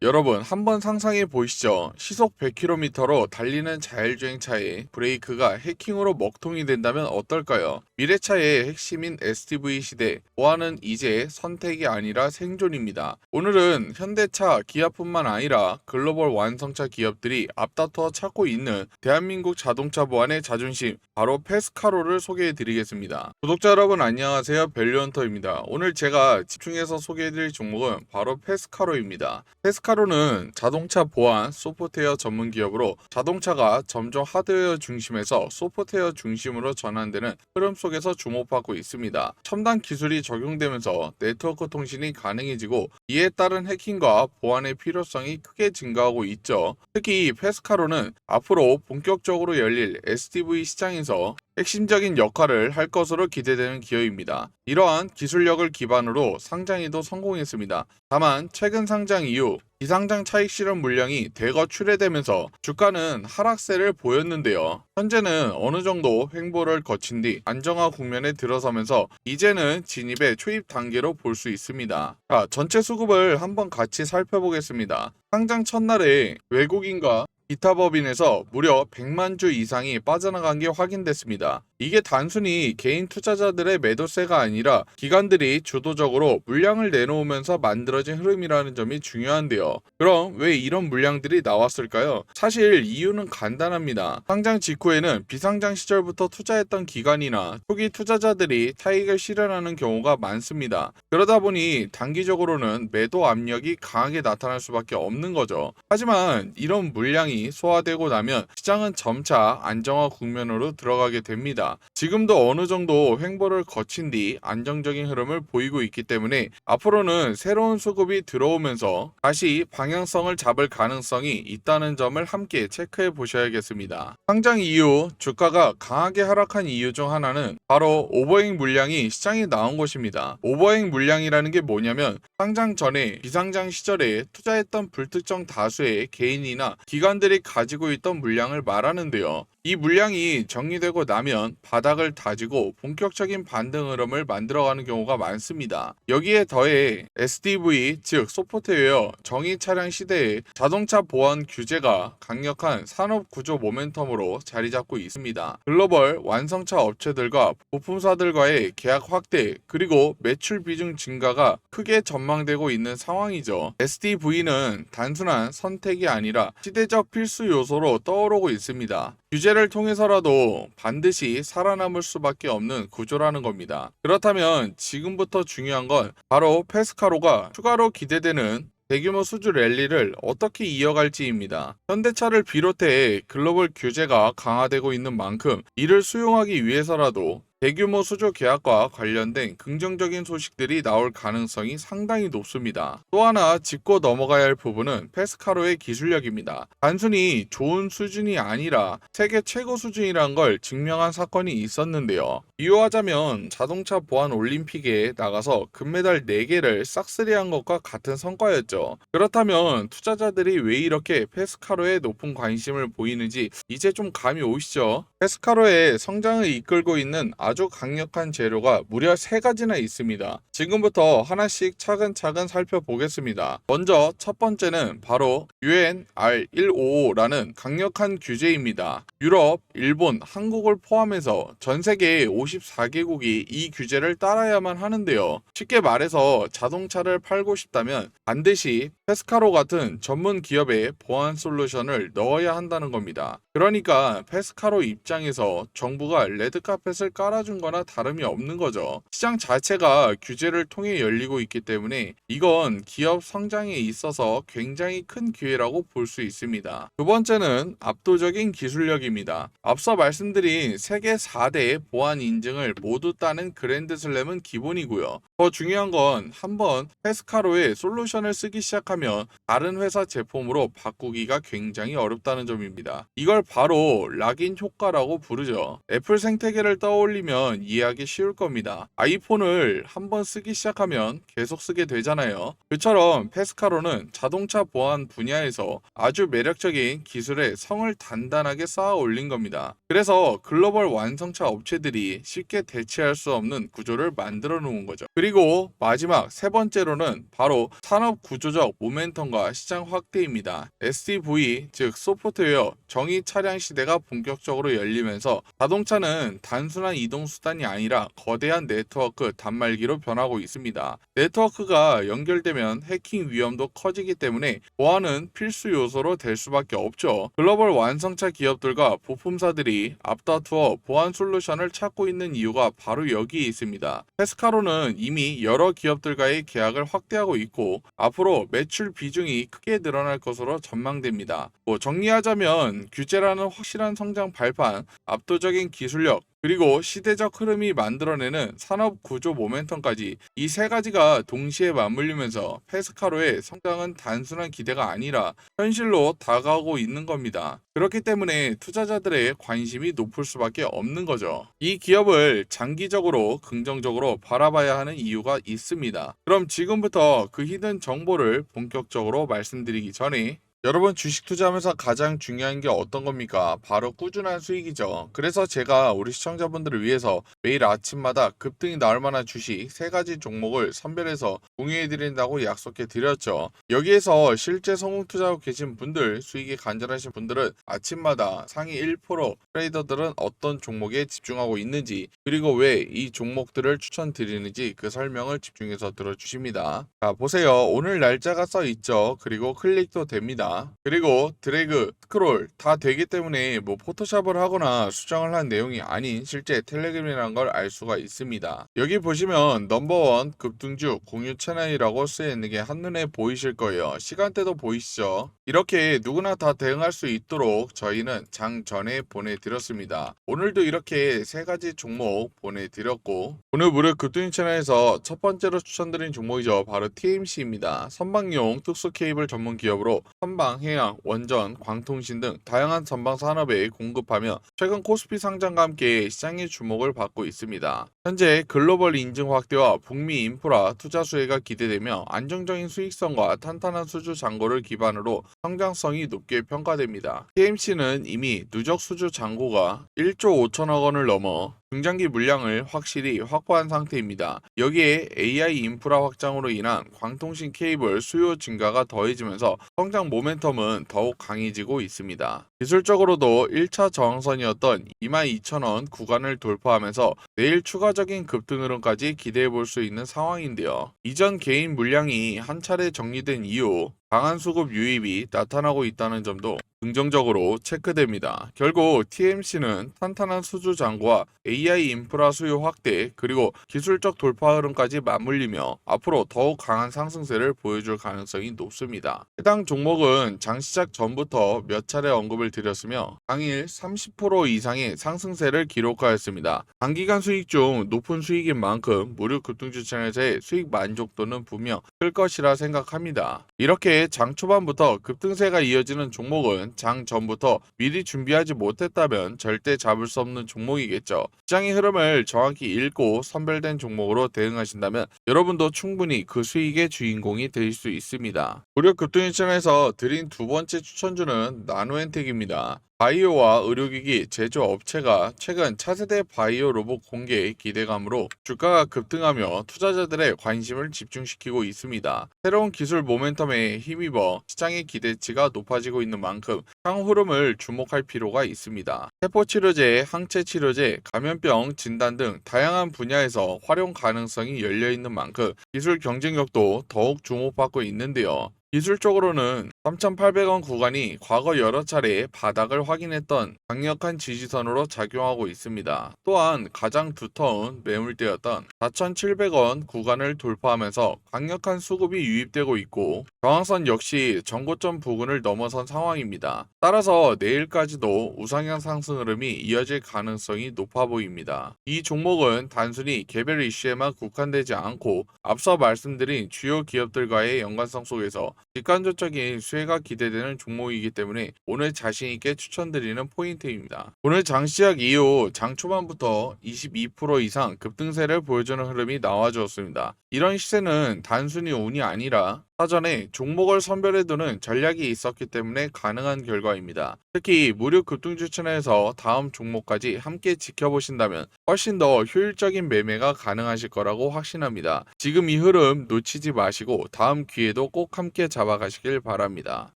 여러분, 한번 상상해 보시죠. 시속 100km로 달리는 자율주행차에 브레이크가 해킹으로 먹통이 된다면 어떨까요? 미래차의 핵심인 SDV 시대, 보안은 이제 선택이 아니라 생존입니다. 오늘은 현대차, 기아뿐만 아니라 글로벌 완성차 기업들이 앞다퉈 찾고 있는 대한민국 자동차 보안의 자존심, 바로 페스카로를 소개해 드리겠습니다. 구독자 여러분 안녕하세요. 밸류헌터입니다. 오늘 제가 집중해서 소개해 드릴 종목은 바로 페스카로입니다. 페스카로는 자동차 보안 소프트웨어 전문 기업으로 자동차가 점점 하드웨어 중심에서 소프트웨어 중심으로 전환되는 흐름 속에서 주목받고 있습니다. 첨단 기술이 적용되면서 네트워크 통신이 가능해지고 이에 따른 해킹과 보안의 필요성이 크게 증가하고 있죠. 특히 페스카로는 앞으로 본격적으로 열릴 SDV 시장에서 핵심적인 역할을 할 것으로 기대되는 기업입니다. 이러한 기술력을 기반으로 상장에도 성공했습니다. 다만 최근 상장 이후 비상장 차익 실현 물량이 대거 출회되면서 주가는 하락세를 보였는데요. 현재는 어느 정도 횡보를 거친 뒤 안정화 국면에 들어서면서 이제는 진입의 초입 단계로 볼 수 있습니다. 자, 전체 수급을 한번 같이 살펴보겠습니다. 상장 첫날에 외국인과 기타 법인에서 무려 100만 주 이상이 빠져나간 게 확인됐습니다. 이게 단순히 개인 투자자들의 매도세가 아니라 기관들이 주도적으로 물량을 내놓으면서 만들어진 흐름이라는 점이 중요한데요. 그럼 왜 이런 물량들이 나왔을까요? 사실 이유는 간단합니다. 상장 직후에는 비상장 시절부터 투자했던 기관이나 초기 투자자들이 타익을 실현하는 경우가 많습니다. 그러다 보니 단기적으로는 매도 압력이 강하게 나타날 수밖에 없는 거죠. 하지만 이런 물량이 소화되고 나면 시장은 점차 안정화 국면으로 들어가게 됩니다. 지금도 어느 정도 횡보를 거친 뒤 안정적인 흐름을 보이고 있기 때문에 앞으로는 새로운 수급이 들어오면서 다시 방향성을 잡을 가능성이 있다는 점을 함께 체크해 보셔야겠습니다. 상장 이후 주가가 강하게 하락한 이유 중 하나는 바로 오버행 물량이 시장에 나온 것입니다. 오버행 물량이라는 게 뭐냐면 상장 전에 비상장 시절에 투자했던 불특정 다수의 개인이나 기관들이 가지고 있던 물량을 말하는데요. 이 물량이 정리되고 나면 바닥을 다지고 본격적인 반등 흐름을 만들어가는 경우가 많습니다. 여기에 더해 SDV 즉 소프트웨어 정의 차량 시대에 자동차 보안 규제가 강력한 산업 구조 모멘텀으로 자리 잡고 있습니다. 글로벌 완성차 업체들과 부품사들과의 계약 확대 그리고 매출 비중 증가가 크게 전망되고 있는 상황이죠. SDV는 단순한 선택이 아니라 시대적 필수 요소로 떠오르고 있습니다. 규제를 통해서라도 반드시 살아남을 수밖에 없는 구조라는 겁니다. 그렇다면 지금부터 중요한 건 바로 페스카로가 추가로 기대되는 대규모 수주 랠리를 어떻게 이어갈지입니다. 현대차를 비롯해 글로벌 규제가 강화되고 있는 만큼 이를 수용하기 위해서라도 대규모 수주 계약과 관련된 긍정적인 소식들이 나올 가능성이 상당히 높습니다. 또 하나 짚고 넘어가야 할 부분은 페스카로의 기술력입니다. 단순히 좋은 수준이 아니라 세계 최고 수준이란 걸 증명한 사건이 있었는데요. 비유하자면 자동차 보안 올림픽에 나가서 금메달 4개를 싹쓸이한 것과 같은 성과였죠. 그렇다면 투자자들이 왜 이렇게 페스카로에 높은 관심을 보이는지 이제 좀 감이 오시죠? 페스카로의 성장을 이끌고 있는 아주 강력한 재료가 무려 3가지나 있습니다. 지금부터 하나씩 차근차근 살펴보겠습니다. 먼저 첫 번째는 바로 UNR155라는 강력한 규제입니다. 유럽, 일본, 한국을 포함해서 전 세계 54개국이 이 규제를 따라야만 하는데요. 쉽게 말해서 자동차를 팔고 싶다면 반드시 페스카로 같은 전문 기업의 보안 솔루션을 넣어야 한다는 겁니다. 그러니까 페스카로 입장에서 정부가 레드카펫을 깔아준 거나 다름이 없는 거죠. 시장 자체가 규제를 통해 열리고 있기 때문에 이건 기업 성장에 있어서 굉장히 큰 기회라고 볼 수 있습니다. 두 번째는 압도적인 기술력입니다. 앞서 말씀드린 세계 4대 보안 인증을 모두 따는 그랜드슬램은 기본이고요. 더 중요한 건 한번 페스카로의 솔루션을 쓰기 시작하면 다른 회사 제품으로 바꾸기가 굉장히 어렵다는 점입니다. 이걸 바로 락인 효과라고 부르죠. 애플 생태계를 떠올리면 이해하기 쉬울 겁니다. 아이폰을 한번 쓰기 시작하면 계속 쓰게 되잖아요. 그처럼 페스카로는 자동차 보안 분야에서 아주 매력적인 기술의 성을 단단하게 쌓아 올린 겁니다. 그래서 글로벌 완성차 업체들이 쉽게 대체할 수 없는 구조를 만들어 놓은 거죠. 그리고 마지막 세 번째로는 바로 산업 구조적 모멘텀과 시장 확대입니다. SDV, 즉 소프트웨어 정의 차량 시대가 본격적으로 열리면서 자동차는 단순한 이동 수단이 아니라 거대한 네트워크 단말기로 변하고 있습니다. 네트워크가 연결되면 해킹 위험도 커지기 때문에 보안은 필수 요소로 될 수밖에 없죠. 글로벌 완성차 기업들과 부품사들이 앞다투어 보안 솔루션을 찾고 있는 이유가 바로 여기에 있습니다. 페스카로는 이미 여러 기업들과의 계약을 확대하고 있고 앞으로 매출 비중이 크게 늘어날 것으로 전망됩니다. 정리하자면 규제라는 확실한 성장 발판, 압도적인 기술력, 그리고 시대적 흐름이 만들어내는 산업 구조 모멘텀까지 이 세 가지가 동시에 맞물리면서 페스카로의 성장은 단순한 기대가 아니라 현실로 다가오고 있는 겁니다. 그렇기 때문에 투자자들의 관심이 높을 수밖에 없는 거죠. 이 기업을 장기적으로 긍정적으로 바라봐야 하는 이유가 있습니다. 그럼 지금부터 그 히든 정보를 본격적으로 말씀드리기 전에 여러분 주식 투자하면서 가장 중요한 게 어떤 겁니까? 바로 꾸준한 수익이죠. 그래서 제가 우리 시청자분들을 위해서 매일 아침마다 급등이 나올 만한 주식 3가지 종목을 선별해서 공유해드린다고 약속해 드렸죠. 여기에서 실제 성공 투자하고 계신 분들, 수익이 간절하신 분들은 아침마다 상위 1% 트레이더들은 어떤 종목에 집중하고 있는지, 그리고 왜 이 종목들을 추천드리는지 그 설명을 집중해서 들어주십니다. 자, 보세요. 오늘 날짜가 써 있죠. 그리고 클릭도 됩니다. 그리고 드래그, 스크롤 다 되기 때문에 포토샵을 하거나 수정을 한 내용이 아닌 실제 텔레그램이라는 걸 알 수가 있습니다. 여기 보시면 넘버원 급등주 공유 채널이라고 쓰여 있는 게 한눈에 보이실 거예요. 시간대도 보이시죠? 이렇게 누구나 다 대응할 수 있도록 저희는 장 전에 보내드렸습니다. 오늘도 이렇게 3가지 종목 보내드렸고 오늘 무료 급등 채널에서 첫 번째로 추천드린 종목이죠. 바로 TMC입니다. 선박용 특수 케이블 전문 기업으로 선박, 해양, 원전, 광통신 등 다양한 전방 산업에 공급하며 최근 코스피 상장과 함께 시장의 주목을 받고 있습니다. 현재 글로벌 인증 확대와 북미 인프라 투자 수혜가 기대되며 안정적인 수익성과 탄탄한 수주 잔고를 기반으로 성장성이 높게 평가됩니다. TMC는 이미 누적 수주 잔고가 1조 5천억 원을 넘어 중장기 물량을 확실히 확보한 상태입니다. 여기에 AI 인프라 확장으로 인한 광통신 케이블 수요 증가가 더해지면서 성장 모멘텀은 더욱 강해지고 있습니다. 기술적으로도 1차 저항선이었던 22,000원 구간을 돌파하면서 내일 추가적인 급등 흐름까지 기대해 볼 수 있는 상황인데요. 이전 개인 물량이 한 차례 정리된 이후 강한 수급 유입이 나타나고 있다는 점도 긍정적으로 체크됩니다. 결국 TMC는 탄탄한 수주 잔고와 AI 인프라 수요 확대 그리고 기술적 돌파 흐름까지 맞물리며 앞으로 더욱 강한 상승세를 보여줄 가능성이 높습니다. 해당 종목은 장 시작 전부터 몇 차례 언급을 드렸으며 당일 30% 이상의 상승세를 기록하였습니다. 단기간 수익 중 높은 수익인 만큼 무료 급등주 채널에서의 수익 만족도는 분명 클 것이라 생각합니다. 이렇게 장 초반부터 급등세가 이어지는 종목은 장 전부터 미리 준비하지 못했다면 절대 잡을 수 없는 종목이겠죠. 시장의 흐름을 정확히 읽고 선별된 종목으로 대응하신다면 여러분도 충분히 그 수익의 주인공이 될 수 있습니다. 무료 급등 시장에서 드린 두 번째 추천주는 나노엔텍입니다. 바이오와 의료기기 제조업체가 최근 차세대 바이오 로봇 공개 기대감으로 주가가 급등하며 투자자들의 관심을 집중시키고 있습니다. 새로운 기술 모멘텀에 힘입어 시장의 기대치가 높아지고 있는 만큼 향후 흐름을 주목할 필요가 있습니다. 세포치료제, 항체치료제, 감염병 진단 등 다양한 분야에서 활용 가능성이 열려있는 만큼 기술 경쟁력도 더욱 주목받고 있는데요. 기술적으로는 3,800원 구간이 과거 여러 차례 바닥을 확인했던 강력한 지지선으로 작용하고 있습니다. 또한 가장 두터운 매물대였던 4,700원 구간을 돌파하면서 강력한 수급이 유입되고 있고 저항선 역시 전고점 부근을 넘어선 상황입니다. 따라서 내일까지도 우상향 상승 흐름이 이어질 가능성이 높아 보입니다. 이 종목은 단순히 개별 이슈에만 국한되지 않고 앞서 말씀드린 주요 기업들과의 연관성 속에서 직간접적인 수혜가 기대되는 종목이기 때문에 오늘 자신있게 추천드리는 포인트입니다. 오늘 장 시작 이후 장 초반부터 22% 이상 급등세를 보여주는 흐름이 나와주었습니다. 이런 시세는 단순히 운이 아니라 사전에 종목을 선별해두는 전략이 있었기 때문에 가능한 결과입니다. 특히 무료 급등 추천에서 다음 종목까지 함께 지켜보신다면 훨씬 더 효율적인 매매가 가능하실 거라고 확신합니다. 지금 이 흐름 놓치지 마시고 다음 기회도 꼭 함께 잡아가시길 바랍니다.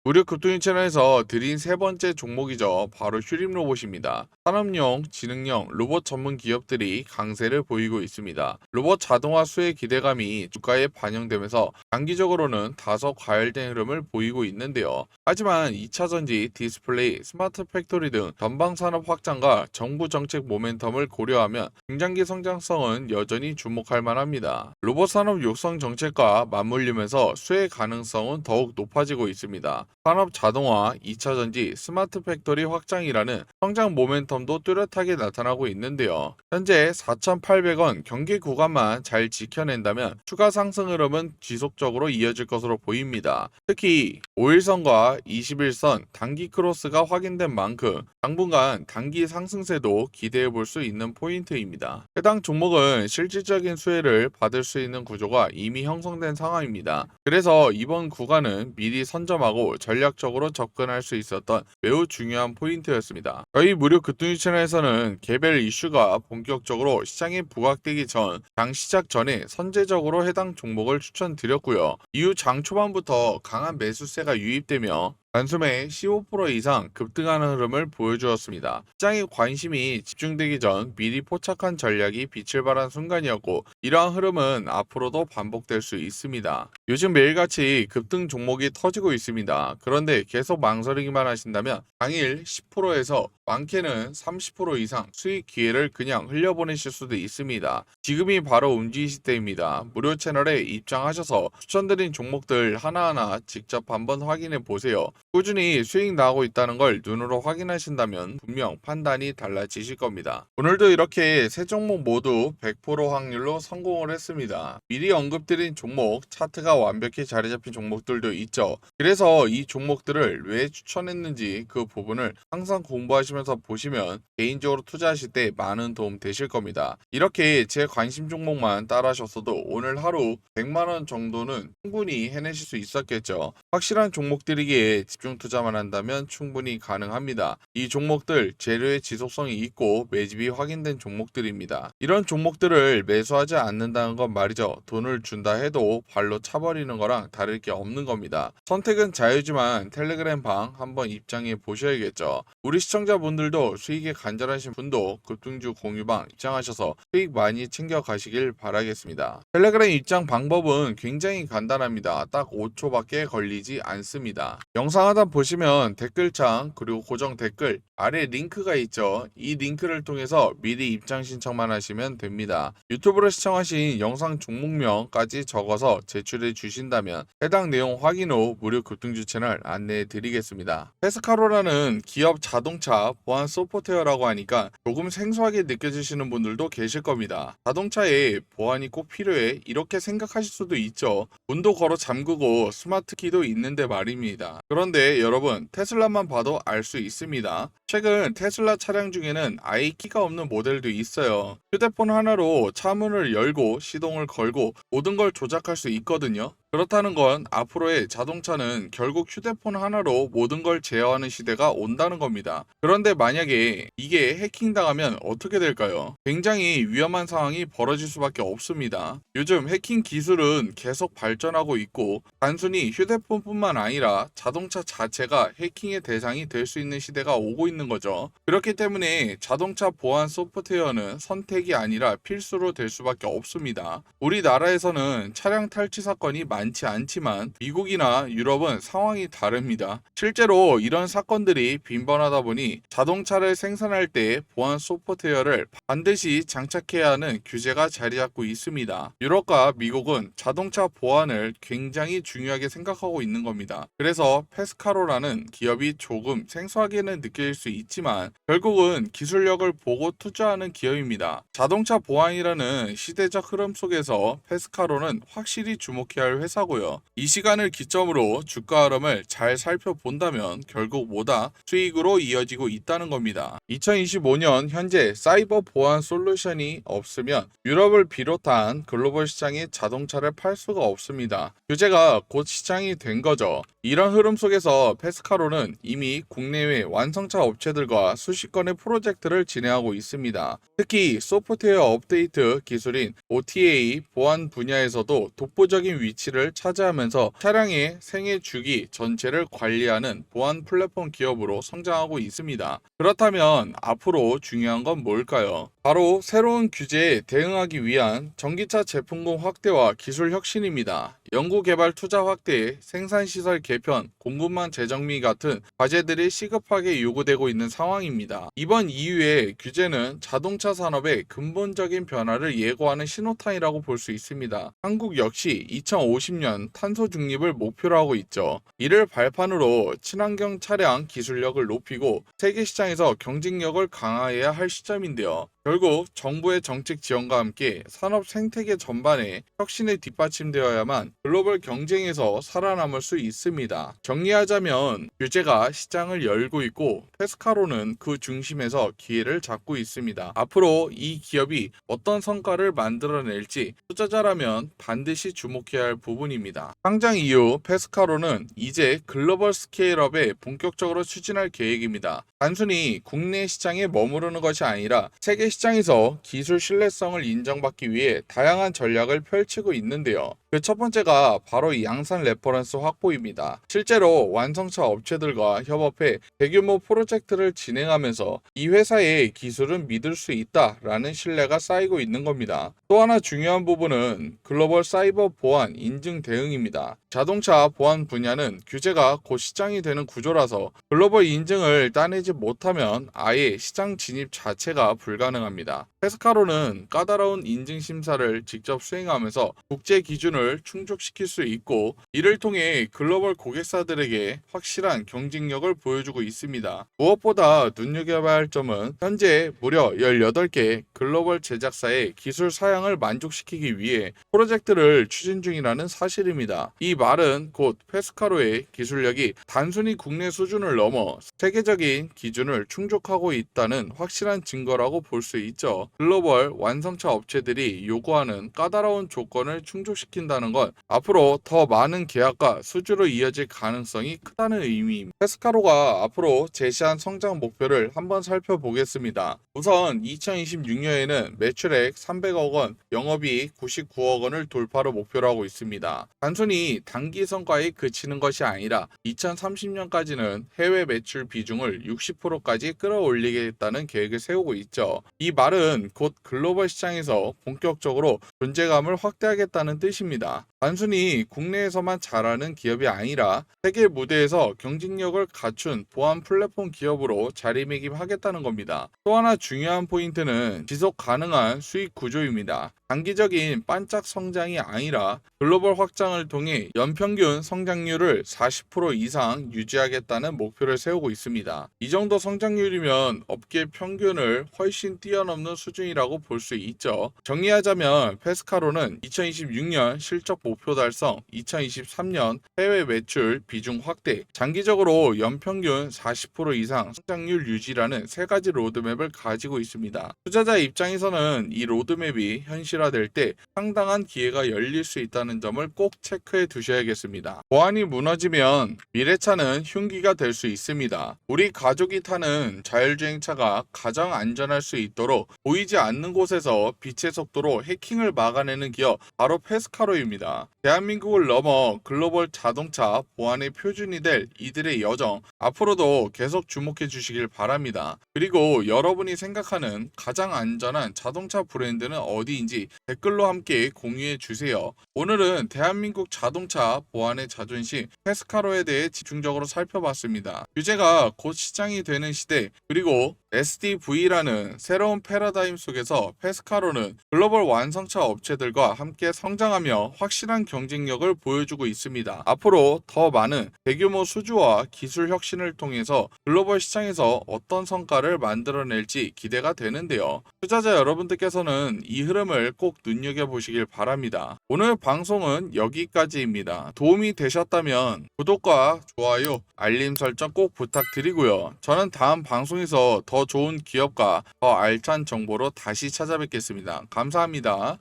무료 급등 추천에서 드린 세 번째 종목이죠. 바로 휴림 로봇입니다. 산업용, 지능형 로봇 전문 기업들이 강세를 보이고 있습니다. 로봇 자동화 수혜 기대감이 주가에 반영되면서 장기적으로는 다소 과열된 흐름을 보이고 있는데요. 하지만 2차전지, 디스플레이, 스마트 팩토리 등 전방 산업 확장과 정부 정책 모멘텀을 고려하면 중장기 성장성은 여전히 주목할 만합니다. 로봇 산업 육성 정책과 맞물리면서 수혜 가능성은 더욱 높아지고 있습니다. 산업 자동화, 2차전지, 스마트 팩토리 확장이라는 성장 모멘텀도 뚜렷하게 나타나고 있는데요. 현재 4,800원 경계 구간만 잘 지켜낸다면 추가 상승 흐름은 지속적으로 이어질 것으로 보입니다. 특히 5일선과 21선 단기 크로스가 확인된 만큼 당분간 단기 상승세도 기대해 볼 수 있는 포인트입니다. 해당 종목은 실질적인 수혜를 받을 수 있는 구조가 이미 형성된 상황입니다. 그래서 이번 구간은 미리 선점하고 전략적으로 접근할 수 있었던 매우 중요한 포인트였습니다. 저희 무료 급등 채널에서는 개별 이슈가 본격적으로 시장에 부각되기 전 장 시작 전에 선제적으로 해당 종목을 추천드렸고요. 이후 장 초반부터 강한 매수세가 유입되며 단숨에 15% 이상 급등하는 흐름을 보여주었습니다. 시장의 관심이 집중되기 전 미리 포착한 전략이 빛을 발한 순간이었고 이러한 흐름은 앞으로도 반복될 수 있습니다. 요즘 매일같이 급등 종목이 터지고 있습니다. 그런데 계속 망설이기만 하신다면 당일 10%에서 많게는 30% 이상 수익 기회를 그냥 흘려보내실 수도 있습니다. 지금이 바로 움직이실 때입니다. 무료 채널에 입장하셔서 추천드린 종목들 하나하나 직접 한번 확인해 보세요. 꾸준히 수익 나고 있다는 걸 눈으로 확인하신다면 분명 판단이 달라지실 겁니다. 오늘도 이렇게 세 종목 모두 100% 확률로 성공을 했습니다. 미리 언급드린 종목, 차트가 완벽히 자리 잡힌 종목들도 있죠. 그래서 이 종목들을 왜 추천했는지 그 부분을 항상 공부하시면서 보시면 개인적으로 투자하실 때 많은 도움 되실 겁니다. 이렇게 제 관심 종목만 따라하셨어도 오늘 하루 100만원 정도는 충분히 해내실 수 있었겠죠. 확실한 종목들이기에 집중 투자만 한다면 충분히 가능합니다. 이 종목들 재료의 지속성이 있고 매집이 확인된 종목들입니다. 이런 종목들을 매수하지 않는다는 건 말이죠. 돈을 준다 해도 발로 차버리는 거랑 다를 게 없는 겁니다. 선택은 자유지만 텔레그램 방 한번 입장해 보셔야겠죠. 우리 시청자분들도 수익에 간절하신 분도 급등주 공유방 입장하셔서 수익 많이 챙겨 가시길 바라겠습니다. 텔레그램 입장 방법은 굉장히 간단합니다. 딱 5초밖에 걸리지 않습니다. 영상 하단 보시면 댓글창 그리고 고정 댓글 아래 링크가 있죠. 이 링크를 통해서 미리 입장 신청만 하시면 됩니다. 유튜브로 시청하신 영상 종목명까지 적어서 제출해 주신다면 해당 내용 확인 후 무료 급등주 채널 안내해 드리겠습니다. 페스카로라는 기업 자동차 보안 소프트웨어라고 하니까 조금 생소하게 느껴지시는 분들도 계실 겁니다. 자동차에 보안이 꼭 필요해 이렇게 생각하실 수도 있죠. 문도 걸어 잠그고 스마트 키도 있는데 말입니다. 그런데 여러분 테슬라만 봐도 알 수 있습니다. 최근 테슬라 차량 중에는 아예 키가 없는 모델도 있어요. 휴대폰 하나로 차 문을 열고 시동을 걸고 모든 걸 조작할 수 있거든요. 그렇다는 건 앞으로의 자동차는 결국 휴대폰 하나로 모든 걸 제어하는 시대가 온다는 겁니다. 그런데 만약에 이게 해킹당하면 어떻게 될까요? 굉장히 위험한 상황이 벌어질 수밖에 없습니다. 요즘 해킹 기술은 계속 발전하고 있고 단순히 휴대폰뿐만 아니라 자동차 자체가 해킹의 대상이 될 수 있는 시대가 오고 있는 거죠. 그렇기 때문에 자동차 보안 소프트웨어는 선택이 아니라 필수로 될 수밖에 없습니다. 우리나라에서는 차량 탈취 사건이 많이 많지 않지만 미국이나 유럽은 상황이 다릅니다. 실제로 이런 사건들이 빈번하다 보니 자동차를 생산할 때 보안 소프트웨어를 반드시 장착해야 하는 규제가 자리 잡고 있습니다. 유럽과 미국은 자동차 보안을 굉장히 중요하게 생각하고 있는 겁니다. 그래서 페스카로라는 기업이 조금 생소하게는 느낄 수 있지만 결국은 기술력을 보고 투자하는 기업입니다. 자동차 보안이라는 시대적 흐름 속에서 페스카로는 확실히 주목해야 할 회사고요. 이 시간을 기점으로 주가 흐름을 잘 살펴본다면 결국 뭐다 수익으로 이어지고 있다는 겁니다. 2025년 현재 사이버 보안 솔루션이 없으면 유럽을 비롯한 글로벌 시장에 자동차를 팔 수가 없습니다. 규제가 곧 시장이 된 거죠. 이런 흐름 속에서 페스카로는 이미 국내외 완성차 업체들과 수십 건의 프로젝트를 진행하고 있습니다. 특히 소프트웨어 업데이트 기술인 OTA 보안 분야에서도 독보적인 위치를 차지하면서 차량의 생애 주기 전체를 관리하는 보안 플랫폼 기업으로 성장하고 있습니다. 그렇다면 앞으로 중요한 건 뭘까요? 바로 새로운 규제에 대응하기 위한 전기차 제품군 확대와 기술 혁신입니다. 연구개발 투자 확대, 생산시설 개편, 공급망 재정비 같은 과제들이 시급하게 요구되고 있는 상황입니다. 이번 이후의 규제는 자동차 산업의 근본적인 변화를 예고하는 신호탄이라고 볼 수 있습니다. 한국 역시 2050년 탄소 중립을 목표로 하고 있죠. 이를 발판으로 친환경 차량 기술력을 높이고 세계 시장에서 경쟁력을 강화해야 할 시점인데요. 결국 정부의 정책 지원과 함께 산업 생태계 전반에 혁신에 뒷받침되어야만 글로벌 경쟁에서 살아남을 수 있습니다. 정리하자면 규제가 시장을 열고 있고 페스카로는 그 중심에서 기회를 잡고 있습니다. 앞으로 이 기업이 어떤 성과를 만들어낼지 투자자라면 반드시 주목해야 할 부분입니다. 상장 이후 페스카로는 이제 글로벌 스케일업에 본격적으로 추진할 계획입니다. 단순히 국내 시장에 머무르는 것이 아니라 세계 시장에서 기술 신뢰성을 인정받기 위해 다양한 전략을 펼치고 있는데요. 그 첫 번째가 바로 이 양산 레퍼런스 확보입니다. 실제로 완성차 업체들과 협업해 대규모 프로젝트를 진행하면서 이 회사의 기술은 믿을 수 있다라는 신뢰가 쌓이고 있는 겁니다. 또 하나 중요한 부분은 글로벌 사이버 보안 인증 대응입니다. 자동차 보안 분야는 규제가 곧 시장이 되는 구조라서 글로벌 인증을 따내지 못하면 아예 시장 진입 자체가 불가능합니다. 페스카로는 까다로운 인증 심사를 직접 수행하면서 국제 기준을 충족시킬 수 있고 이를 통해 글로벌 고객사들에게 확실한 경쟁력을 보여주고 있습니다. 무엇보다 눈여겨봐야 할 점은 현재 무려 18개 글로벌 제작사의 기술 사양을 만족시키기 위해 프로젝트를 추진 중이라는 사실입니다. 이 말은 곧 페스카로의 기술력이 단순히 국내 수준을 넘어 세계적인 기준을 충족하고 있다는 확실한 증거라고 볼 수 있죠. 글로벌 완성차 업체들이 요구하는 까다로운 조건을 충족시킨다는 건 앞으로 더 많은 계약과 수주로 이어질 가능성이 크다는 의미입니다. 페스카로가 앞으로 제시한 성장 목표를 한번 살펴보겠습니다. 우선 2026년에는 매출액 300억 원, 영업이익 99억 원을 돌파로 목표로 하고 있습니다. 단순히 단기 성과에 그치는 것이 아니라 2030년까지는 해외 매출 비중을 60%까지 끌어올리겠다는 계획을 세우고 있죠. 이 말은 곧 글로벌 시장에서 본격적으로 존재감을 확대하겠다는 뜻입니다. 단순히 국내에서만 잘하는 기업이 아니라 세계 무대에서 경쟁력을 갖춘 보안 플랫폼 기업으로 자리매김하겠다는 겁니다. 또 하나 중요한 포인트는 지속 가능한 수익 구조입니다. 단기적인 반짝 성장이 아니라 글로벌 확장을 통해 연평균 성장률을 40% 이상 유지하겠다는 목표를 세우고 있습니다. 이 정도 성장률이면 업계 평균을 훨씬 뛰어넘는 수준이라고 볼 수 있죠. 정리하자면 페스카로는 2026년 실적 목표 달성, 2023년 해외 매출 비중 확대, 장기적으로 연평균 40% 이상 성장률 유지라는 세 가지 로드맵을 가지고 있습니다. 투자자 입장에서는 이 로드맵이 현실화될 때 상당한 기회가 열릴 수 있다는 점을 꼭 체크해 두셔야겠습니다. 보안이 무너지면 미래차는 흉기가 될 수 있습니다. 우리 가족이 타는 자율주행차가 가장 안전할 수 있도록 보이지 않는 곳에서 빛의 속도로 해킹을 막아내는 기업 바로 페스카로입니다. 대한민국을 넘어 글로벌 자동차 보안의 표준이 될 이들의 여정 앞으로도 계속 주목해 주시길 바랍니다. 그리고 여러분이 생각하는 가장 안전한 자동차 브랜드는 어디인지 댓글로 함께 공유해 주세요. 오늘은 대한민국 자동차 보안의 자존심 페스카로에 대해 집중적으로 살펴봤습니다. 규제가 곧 시장이 되는 시대, 그리고 SDV라는 새로운 패러다임 속에서 페스카로는 글로벌 완성차 업체들과 함께 성장하며 확실한 경쟁력을 보여주고 있습니다. 앞으로 더 많은 대규모 수주와 기술 혁신을 통해서 글로벌 시장에서 어떤 성과를 만들어낼지 기대가 되는데요. 투자자 여러분들께서는 이 흐름을 꼭 눈여겨보시길 바랍니다. 오늘 방송은 여기까지입니다. 도움이 되셨다면 구독과 좋아요, 알림 설정 꼭 부탁드리고요. 저는 다음 방송에서 더 좋은 기업과 더 알찬 정보로 다시 찾아뵙겠습니다. 감사합니다.